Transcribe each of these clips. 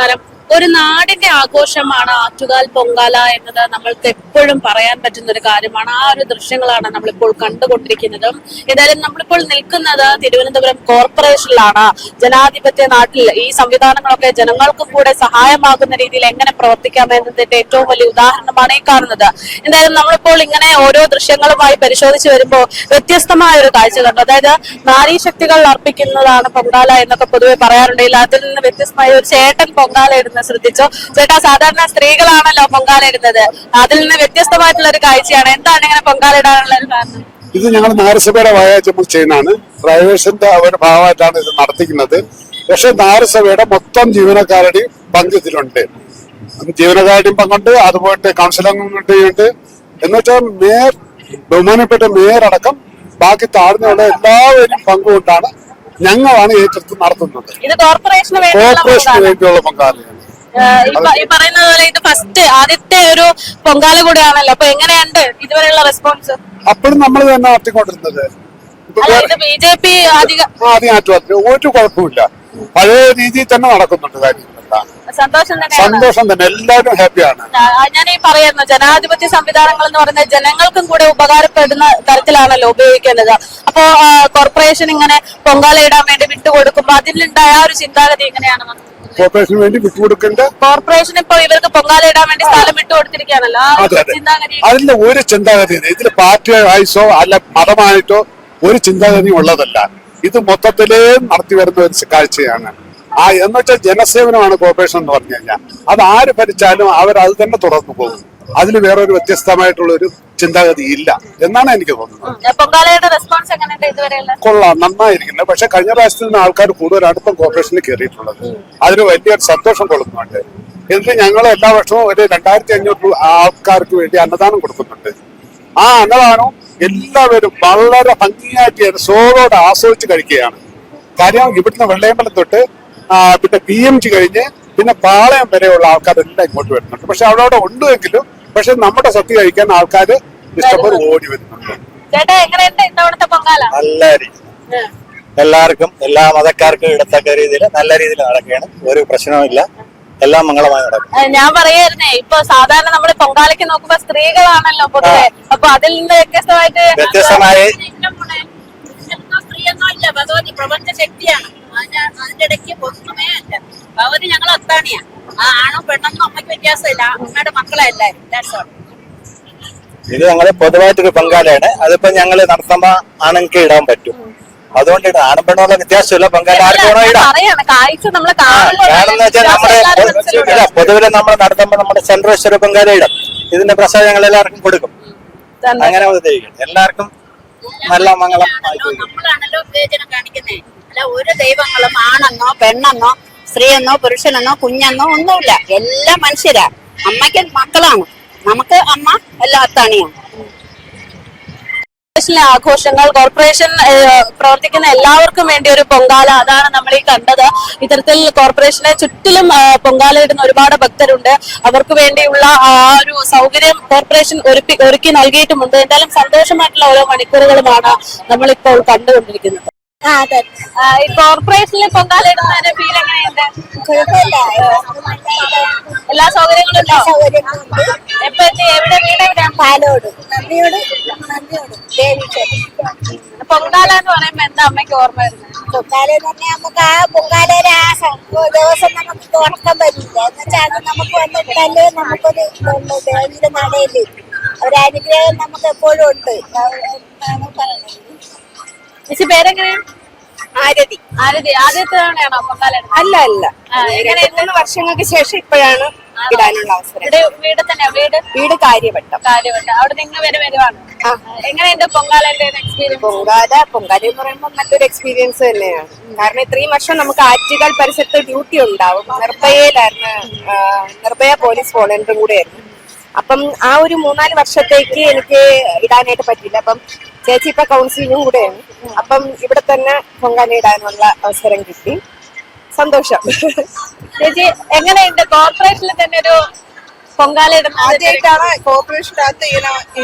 നമസ്കാരം. ഒരു നാടിന്റെ ആഘോഷമാണ് ആറ്റുകാൽ പൊങ്കാല എന്നത് നമ്മൾക്ക് എപ്പോഴും പറയാൻ പറ്റുന്ന ഒരു കാര്യമാണ്. ആ ഒരു ദൃശ്യങ്ങളാണ് നമ്മളിപ്പോൾ കണ്ടുകൊണ്ടിരിക്കുന്നത്. ഏതായാലും നമ്മളിപ്പോൾ നിൽക്കുന്നത് തിരുവനന്തപുരം കോർപ്പറേഷനിലാണ്. ജനാധിപത്യ നാട്ടിൽ ഈ സംവിധാനങ്ങളൊക്കെ ജനങ്ങൾക്കും കൂടെ സഹായമാകുന്ന രീതിയിൽ എങ്ങനെ പ്രവർത്തിക്കാം എന്നതിന്റെ ഏറ്റവും വലിയ ഉദാഹരണമാണ് ഈ കാണുന്നത്. എന്തായാലും നമ്മളിപ്പോൾ ഇങ്ങനെ ഓരോ ദൃശ്യങ്ങളുമായി പരിശോധിച്ച് വരുമ്പോൾ വ്യത്യസ്തമായ ഒരു കാഴ്ച കണ്ടു. അതായത് നാരീശക്തികൾ അർപ്പിക്കുന്നതാണ് പൊങ്കാല എന്നൊക്കെ പൊതുവെ പറയാറുണ്ടെങ്കിൽ അതിൽ നിന്ന് വ്യത്യസ്തമായ ഒരു ചേട്ടൻ പൊങ്കാല ഇടുന്നത് ശ്രദ്ധിച്ചോ? ചേട്ടാ, സാധാരണ സ്ത്രീകളാണല്ലോ പൊങ്കാല ഇടുന്നത്, അതിൽ നിന്ന് വ്യത്യസ്തമായിട്ടുള്ള ഒരു കാഴ്ചയാണ്. എന്താണ് ഇങ്ങനെ പൊങ്കാല ഇടാനുള്ള ഒരു കാരണം? ഇത് ഞങ്ങൾ നഗരസഭയുടെ വകയായിട്ട് ചെയ്യുന്നതാണ്. പ്രൈവേഷന്റെ ഒരു ഭാഗമായിട്ടാണ് ഇത് നടത്തിക്കുന്നത്. പക്ഷെ നഗരസഭയുടെ മൊത്തം ജീവനക്കാരുടെയും പങ്ക് ഇതിലുണ്ട്. ജീവനക്കാരുടെയും പങ്കുണ്ട്, അതുപോലെ കൗൺസിലർമാരുടെയുണ്ട്. എന്നുവെച്ചാൽ മേയർ, ബഹുമാനപ്പെട്ട മേയർ അടക്കം ബാക്കി താഴ്ന്നുള്ള എല്ലാവരും പങ്കുകൊണ്ടാണ് ഞങ്ങളാണ് ഏറ്റെടുത്ത് നടത്തുന്നത്. ഇത് കോർപ്പറേഷന് വേണ്ടിയുള്ള പങ്കാളിയാണ്. ഈ പറയുന്നത് പോലെ ഇത് ഫസ്റ്റ് ആദ്യത്തെ ഒരു പൊങ്കാല കൂടെയാണല്ലോ. അപ്പൊ എങ്ങനെയുണ്ട് ഇതുവരെയുള്ള റെസ്പോൺസ്? അപ്പോഴും നമ്മൾ തന്നെ നടത്തിക്കൊണ്ടിരുന്നത്. BJP ആദ്യം ഒരു കുഴപ്പമില്ല, പഴയ രീതിയിൽ തന്നെ നടക്കുന്നുണ്ട് കാര്യങ്ങളെല്ലാം. സന്തോഷം തന്നെ, എല്ലാവരും ഹാപ്പിയാണ്. ഞാൻ ഈ പറയുന്ന ജനാധിപത്യ സംവിധാനങ്ങൾ എന്ന് പറയുന്നത് ജനങ്ങൾക്കും കൂടെ ഉപകാരപ്പെടുന്ന തരത്തിലാണല്ലോ ഉപയോഗിക്കേണ്ടത്. അപ്പോ കോർപ്പറേഷൻ ഇങ്ങനെ പൊങ്കാല ഇടാൻ വേണ്ടി വിട്ടുകൊടുക്കുമ്പോ അതിലുണ്ടായ ഒരു ചിന്താഗതി എങ്ങനെയാണ്? കോർപ്പറേഷന് വേണ്ടി വിട്ടുകൊടുക്കേണ്ട കോർപ്പറേഷൻ ഇപ്പൊ ഇവർക്ക് പൊങ്കാല ഇടാൻ വേണ്ടി സ്ഥലം വിട്ടുകൊടുത്തിരിക്കുകയാണല്ലോ. അതിന്റെ ഒരു ചിന്താഗതി ഇതിൽ പാർട്ടിയായിട്ടോ അല്ല മതമായിട്ടോ ഒരു ചിന്താഗതി ഉള്ളതല്ല. ഇത് മൊത്തത്തിലേ നടത്തി വരുന്ന ഒരു കാഴ്ചയാണ്. എന്ന് വെച്ചാൽ ജനസേവനമാണ് കോർപ്പറേഷൻ എന്ന് പറഞ്ഞു കഴിഞ്ഞാൽ. അത് ആര് ഭരിച്ചാലും അവർ അത് തന്നെ തുടർന്നു പോകും. അതിൽ വേറൊരു വ്യത്യസ്തമായിട്ടുള്ള ഒരു ചിന്താഗതി ഇല്ല എന്നാണ് എനിക്ക് തോന്നുന്നത്. കൊള്ളാം, നന്നായിരിക്കുന്നത്. പക്ഷെ കഴിഞ്ഞ പ്രാവശ്യത്തിൽ നിന്ന് ആൾക്കാർ കൂടുതലാണ് ഇപ്പം കോർപ്പറേഷനിൽ കയറിയിട്ടുള്ളത്. അതിന് വലിയൊരു സന്തോഷം കൊള്ളുന്നുണ്ട്. എന്നിട്ട് ഞങ്ങൾ എല്ലാ വർഷവും ഒരു 2500 ആൾക്കാർക്ക് വേണ്ടി അന്നദാനം കൊടുക്കുന്നുണ്ട്. ആ അന്നദാനം എല്ലാവരും വളരെ ഭംഗിയായിട്ട് സോളോടെ ആസ്വദിച്ച് കഴിക്കുകയാണ്. കാര്യം ഇവിടുന്ന് വെള്ളയമ്പലം തൊട്ട് പിന്നെ PMG കഴിഞ്ഞ് പിന്നെ പാളയം വരെയുള്ള ആൾക്കാരെല്ലാം ഇങ്ങോട്ട് വരുന്നുണ്ട്. പക്ഷെ അവിടെ ഉണ്ടെങ്കിലും പക്ഷെ നമ്മുടെ സദ്യ കഴിക്കാൻ ആൾക്കാർ ഇഷ്ടംപോലെ ഓടി വരുന്നുണ്ട്. നല്ല രീതി എല്ലാവർക്കും, എല്ലാ മതക്കാർക്കും ഇടത്തക്ക രീതിയിൽ നല്ല രീതിയിൽ നടക്കുകയാണ്. ഒരു പ്രശ്നവുമില്ല, എല്ലാം മംഗളമായി നടക്കും. ഞാൻ പറയായിരുന്നേ, ഇപ്പൊ സാധാരണ നമ്മൾ പൊങ്കാലയ്ക്ക് നോക്കുമ്പോ സ്ത്രീകളാണല്ലോ പൊതുവെ. അപ്പൊ അതിൽ നിന്ന് വ്യത്യസ്തമായി സ്ത്രീയൊന്നുമല്ല, ഭഗവതി പ്രപഞ്ച ശക്തിയാണ്. അതിന്റെ ഇടയ്ക്ക് ഒന്നുമേ അല്ല. ഭഗവതി ഞങ്ങൾ അത്താണിയാ. ആ ആണോ പെണ്ണെന്നോ അമ്മയ്ക്ക് വ്യത്യാസമില്ല, അമ്മയുടെ മക്കളെ എല്ലാരും. ഇത് ഞങ്ങള് പൊതുവായിട്ടൊരു പൊങ്കാലയാണ്. അതിപ്പോ ഞങ്ങള് നടത്തുമ്പോ ആണെങ്കിൽ ഇടാൻ പറ്റും. അതുകൊണ്ട് ആണും പെണ്ണുള്ള വ്യത്യാസമില്ല. പൊങ്കാല ആർക്കാണോ ഇടാം. കാരണം വെച്ചാൽ നമ്മുടെ പൊതുവിലെ നമ്മൾ നടത്തുമ്പോ നമ്മുടെ സെൻട്രൽ പൊങ്കാല ഇടാം. ഇതിന്റെ പ്രസാദം ഞങ്ങൾ എല്ലാവർക്കും കൊടുക്കും. അങ്ങനെ എല്ലാവർക്കും നല്ല മംഗളം. നമ്മളാണല്ലോ വിവേചനം കാണിക്കുന്നേ. അല്ല ഒരു ദൈവങ്ങളും ആണെന്നോ പെണ്ണെന്നോ സ്ത്രീയെന്നോ പുരുഷനെന്നോ കുഞ്ഞെന്നോ ഒന്നുമില്ല. എല്ലാം മനുഷ്യരാ. അമ്മയ്ക്ക് മക്കളാണ്, നമുക്ക് അമ്മ എല്ലാ അത്താണിയാണ്. ആഘോഷങ്ങൾ കോർപ്പറേഷൻ പ്രവർത്തിക്കുന്ന എല്ലാവർക്കും വേണ്ടി ഒരു പൊങ്കാല, അതാണ് നമ്മൾ ഈ കണ്ടത്. ഇത്തരത്തിൽ കോർപ്പറേഷനെ ചുറ്റിലും പൊങ്കാല ഇടുന്ന ഒരുപാട് ഭക്തരുണ്ട്. അവർക്ക് വേണ്ടിയുള്ള ആ ഒരു സൗകര്യം കോർപ്പറേഷൻ ഒരുക്കി നൽകിയിട്ടുമുണ്ട്. എന്തായാലും സന്തോഷമായിട്ടുള്ള ഓരോ മണിക്കൂറുകളുമാണ് നമ്മളിപ്പോൾ കണ്ടുകൊണ്ടിരിക്കുന്നത്. ഈ കോർപ്പറേഷനിൽ പൊങ്കാല ഇടുന്നതിന്റെ ഫീൽ എങ്ങനെയുണ്ട്? എല്ലാ സൗകര്യങ്ങളും എപ്പോ എത്തി? എവിടെ വീട്? എവിടെയാണ്? പാലോട്. പൊങ്കാല എന്ന് പറയുമ്പോ എന്താ അമ്മയ്ക്ക് ഓർമ്മ വരുന്നത്? പൊങ്കാല എന്ന് പറഞ്ഞാൽ നമുക്ക് ആ പൊങ്കാലയുടെ ആ ദിവസം നമുക്ക് ഉറക്കം വരില്ല. എന്നുവെച്ചാൽ നമുക്ക് വന്നിട്ടല്ലേ നമുക്കൊരു ദേവിയുടെ നടയില് ഒരനുഗ്രഹം നമുക്ക് എപ്പോഴും ഉണ്ട്. ചേച്ചി പേരെങ്ങനെയാണ്? ആരതി. ആദ്യത്തെ തവണയാണോ പൊങ്കാല? അല്ല, 2-3 വർഷങ്ങൾക്ക് ശേഷം ഇപ്പോഴാണ് ഇടാനുള്ള അവസരം. വീട് തന്നെയാ? വീട് കാര്യവട്ടം. അവിടെ നിങ്ങൾ വരുവാണ്. എങ്ങനെയുണ്ട് പൊങ്കാലന്റെ എക്സ്പീരിയൻസ്? പൊങ്കാല എന്ന് പറയുമ്പോൾ നല്ലൊരു എക്സ്പീരിയൻസ് തന്നെയാണ്. കാരണം ഇത്രയും വർഷം നമുക്ക് ആറ്റുകാൽ പരിസരത്ത് ഡ്യൂട്ടി ഉണ്ടാവും. നിർഭയ പോലീസ് വോളണ്ടിയറും കൂടെയായിരുന്നു. അപ്പം ആ ഒരു 3-4 വർഷത്തേക്ക് എനിക്ക് ഇടാനായിട്ട് പറ്റില്ല. അപ്പം ചേച്ചി ഇപ്പൊ കൗൺസിലിംഗും കൂടെയാണ്. അപ്പം ഇവിടെ തന്നെ പൊങ്കാല ഇടാനുള്ള അവസരം കിട്ടി. സന്തോഷം. ചേച്ചി എങ്ങനെയുണ്ട് കോർപ്പറേഷനിൽ തന്നെ ഒരു പൊങ്കാല ഇടുന്നത്? ആദ്യമായിട്ടാണ് കോർപ്പറേഷനകത്ത് ഇങ്ങനെ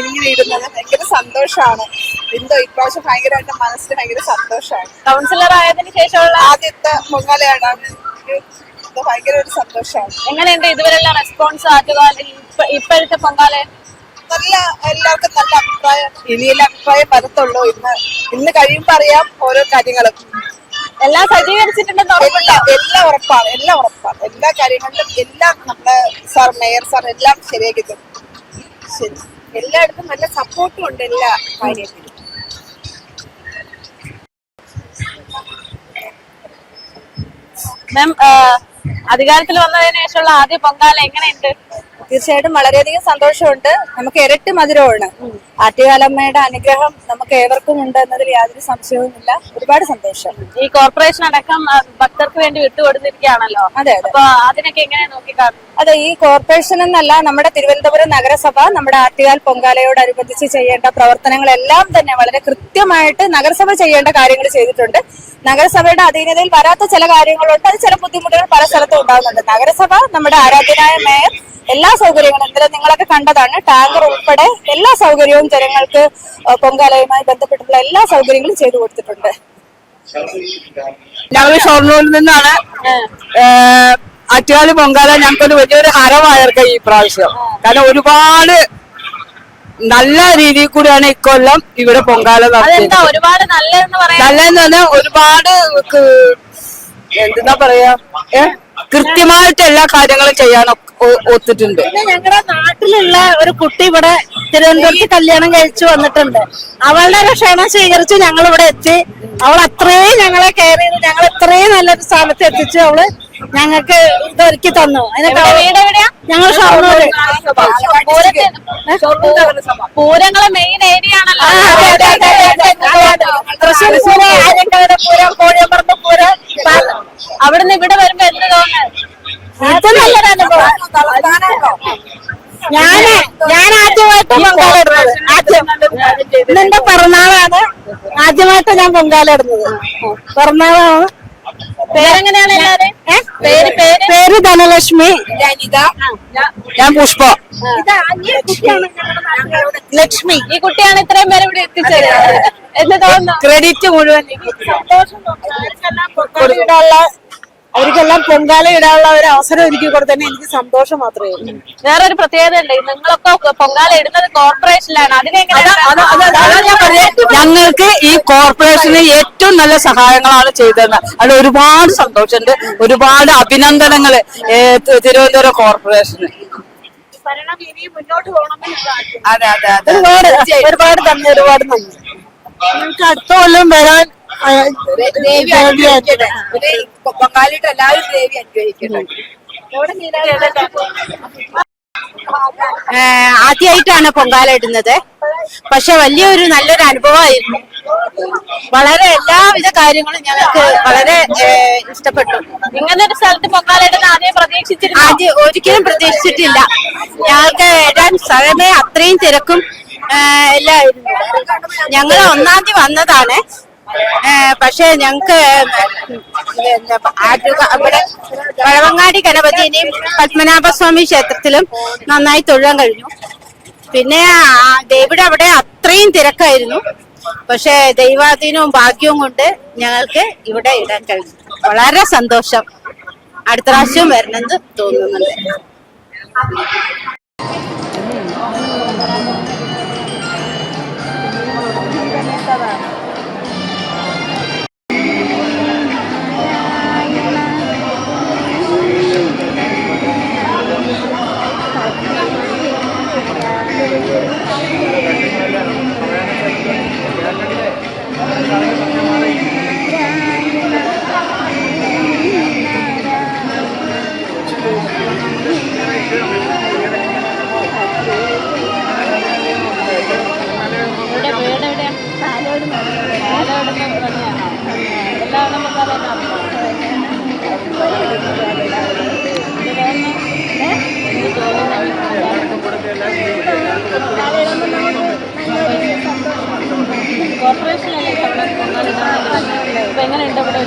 ഇടുന്നത്. ഭയങ്കര സന്തോഷമാണ്. എന്തോ ഇപ്രാവശ്യം ഭയങ്കരമായിട്ട് മനസ്സിന് ഭയങ്കര സന്തോഷമാണ്. കൗൺസിലർ ആയതിനു ശേഷമുള്ള ആദ്യത്തെ പൊങ്കാലയാണ്. ഇടുന്നത് ഭയങ്കര ഒരു സന്തോഷമാണ്. എങ്ങനെയുണ്ട് ഇതുവരെയുള്ള റെസ്പോൺസ് ആറ്റുകാലിൽ ഇപ്പോഴത്തെ പൊങ്കാല? നല്ല എല്ലാവർക്കും നല്ല അഭിപ്രായം, ഇനിയുള്ള അഭിപ്രായം വരത്തുള്ളൂ. ഇന്ന് കഴിയുമ്പോ അറിയാം ഓരോ കാര്യങ്ങളും. എല്ലാം സജ്ജീകരിച്ചിട്ടുണ്ടെന്ന് എല്ലാം ഉറപ്പാണ്. എല്ലാ കാര്യങ്ങളിലും എല്ലാം നമ്മുടെ സാർ, മേയർ സാർ എല്ലാം ശരിയാക്കി തരും. ശരി, എല്ലായിടത്തും നല്ല സപ്പോർട്ടും ഉണ്ട് എല്ലാ കാര്യത്തിലും. മാം, അധികാരത്തിൽ വന്നതിന് ശേഷമുള്ള ആദ്യ പൊങ്കാല എങ്ങനെയുണ്ട്? തീർച്ചയായിട്ടും വളരെയധികം സന്തോഷമുണ്ട്. നമുക്ക് ഇരട്ടി മധുരമാണ്. ആറ്റുകാലമ്മയുടെ അനുഗ്രഹം നമുക്ക് ഏവർക്കും ഉണ്ട് എന്നതിൽ യാതൊരു സംശയവുമില്ല. ഒരുപാട് സന്തോഷം. ഈ കോർപ്പറേഷൻ അടക്കം ഭക്തർക്ക് വേണ്ടി വിട്ടുകൊടുത്തിരിക്കുകയാണല്ലോ. അതെ. അപ്പൊ അതിനൊക്കെ എങ്ങനെ നോക്കിക്കാണും? അതെ, ഈ കോർപ്പറേഷൻ എന്നല്ല, നമ്മുടെ തിരുവനന്തപുരം നഗരസഭ നമ്മുടെ ആറ്റുകാൽ പൊങ്കാലയോടനുബന്ധിച്ച് ചെയ്യേണ്ട പ്രവർത്തനങ്ങളെല്ലാം തന്നെ വളരെ കൃത്യമായിട്ട് നഗരസഭ ചെയ്യേണ്ട കാര്യങ്ങൾ ചെയ്തിട്ടുണ്ട്. നഗരസഭയുടെ അധീനതയിൽ വരാത്ത ചില കാര്യങ്ങളുണ്ട്. അത് ചില ബുദ്ധിമുട്ടുകൾ പല സ്ഥലത്തും ഉണ്ടാകുന്നുണ്ട്. നഗരസഭ, നമ്മുടെ ആരാധ്യനായ മേയർ എല്ലാ സൗകര്യങ്ങളും, ഇന്നലെ നിങ്ങളൊക്കെ കണ്ടതാണ്, ടാങ്കർ ഉൾപ്പെടെ എല്ലാ സൗകര്യവും ജനങ്ങൾക്ക് പൊങ്കാലയുമായി ബന്ധപ്പെട്ടിട്ടുള്ള എല്ലാ സൗകര്യങ്ങളും ചെയ്തു കൊടുത്തിട്ടുണ്ട്. ഞങ്ങൾ ഷൊർണൂരിൽ നിന്നാണ്. ആറ്റുകാൽ പൊങ്കാല ഞങ്ങൾക്കൊരു വലിയൊരു ഹരമായിരിക്കും ഈ പ്രാവശ്യം. കാരണം ഒരുപാട് നല്ല രീതിയിൽ കൂടിയാണ് ഇക്കൊല്ലം ഇവിടെ പൊങ്കാല നടത്തിയത്. ഒരുപാട് നല്ലതെന്ന് പറഞ്ഞാൽ ഒരുപാട് എന്താ പറയാ, കൃത്യമായിട്ട് എല്ലാ കാര്യങ്ങളും ചെയ്യാൻ ഒത്തിട്ടുണ്ട്. പിന്നെ ഞങ്ങളുടെ നാട്ടിലുള്ള ഒരു കുട്ടി ഇവിടെ തിരുവനന്തപുരത്ത് കല്യാണം കഴിച്ചു വന്നിട്ടുണ്ട്. അവളുടെ ഒരു ക്ഷണം സ്വീകരിച്ച് ഞങ്ങൾ ഇവിടെ എത്തി. അവൾ അത്രയും ഞങ്ങളെ കെയർ ചെയ്ത് ഞങ്ങൾ ഇത്രയും നല്ലൊരു സ്ഥാനത്ത് എത്തിച്ച് അവള് ഞങ്ങൾക്ക് ഇതൊരുക്കി തന്നു. അതിനൊക്കെ ഞങ്ങൾ ഷൊർണൂര് പൂരങ്ങളെ മെയിൻ ഏരിയ ആണല്ലോ. തൃശ്ശൂർ പൂരം, ആര്യങ്കാട് പൂരം, കോഴിയമ്പറമ്പ് പൂരം. അവിടുന്ന് ഇവിടെ വരുമ്പോ എന്ത് തോന്നുന്നു? ഇത് നല്ലൊരു അനുഭവം. ഞാൻ ആദ്യമായിട്ട് പൊങ്കാല ഇടുന്നത്. ഇന്നെന്റെ പിറന്നാളാണ്. ആദ്യമായിട്ട് ഞാൻ പൊങ്കാല ഇടുന്നത്. പിറന്നാളാണ്. പേരെങ്ങനെയാണ് എല്ലാവരും? പേര് ധനലക്ഷ്മി. ഞാൻ പുഷ്പ. ലക്ഷ്മി. ഈ കുട്ടിയാണ് ഇത്രയും പേര് ഇവിടെ എത്തിച്ചത് എന്ന് തോന്നുന്നു. ക്രെഡിറ്റ് മുഴുവൻ അവർക്കെല്ലാം പൊങ്കാല ഇടാനുള്ള ഒരു അവസരം ഒരുക്കി കൊടുത്തന്നെ എനിക്ക് സന്തോഷം മാത്രമേ ഉള്ളൂ. വേറൊരു പ്രത്യേകത ഉണ്ട്, നിങ്ങളൊക്കെ പൊങ്കാല ഇടുന്നത് കോർപ്പറേഷനിലാണ്. ഞങ്ങൾക്ക് ഈ കോർപ്പറേഷന് ഏറ്റവും നല്ല സഹായങ്ങളാണ് ചെയ്തത്. അത് ഒരുപാട് സന്തോഷമുണ്ട്. ഒരുപാട് അഭിനന്ദനങ്ങള് തിരുവനന്തപുരം കോർപ്പറേഷന്. അതെ അതെ അതെ, ഒരുപാട് നന്ദി, ഒരുപാട് നന്ദി. നിങ്ങൾക്ക് അടുത്ത കൊല്ലം വരാൻ പൊങ്കാലയിട്ട് എല്ലാവരും ദേവി അനുഗ്രഹിക്കുന്നു. ആദ്യമായിട്ടാണ് പൊങ്കാല ഇടുന്നത്. പക്ഷെ വലിയൊരു നല്ലൊരു അനുഭവമായിരുന്നു. വളരെ എല്ലാവിധ കാര്യങ്ങളും ഞങ്ങൾക്ക് വളരെ ഇഷ്ടപ്പെട്ടു. ഇങ്ങനെ ഒരു സ്ഥലത്ത് പൊങ്കാല ഇടുന്ന ആദ്യം പ്രതീക്ഷിച്ചിരുന്നു? ആദ്യം ഒരിക്കലും പ്രതീക്ഷിച്ചിട്ടില്ല. ഞങ്ങൾക്ക് ഇടാൻ സ്ഥലമേ അത്രയും തിരക്കും എല്ലായിരുന്നു. ഞങ്ങൾ 1-ാം തീയതി വന്നതാണ്. പക്ഷെ ഞങ്ങക്ക് ഇവിടെ പഴവങ്ങാടി ഗണപതിനെയും പത്മനാഭസ്വാമി ക്ഷേത്രത്തിലും നന്നായി തൊഴാൻ കഴിഞ്ഞു. പിന്നെ ദേവിയുടെ അവിടെ അത്രയും തിരക്കായിരുന്നു. പക്ഷെ ദൈവാധീനവും ഭാഗ്യവും കൊണ്ട് ഞങ്ങൾക്ക് ഇവിടെ ഇടാൻ കഴിഞ്ഞു. വളരെ സന്തോഷം. അടുത്ത പ്രാവശ്യം വരണമെന്ന് തോന്നുന്നുണ്ട്. കോർപ്പറേഷനല്ലേ എങ്ങനെയുണ്ട് ഇവിടെ?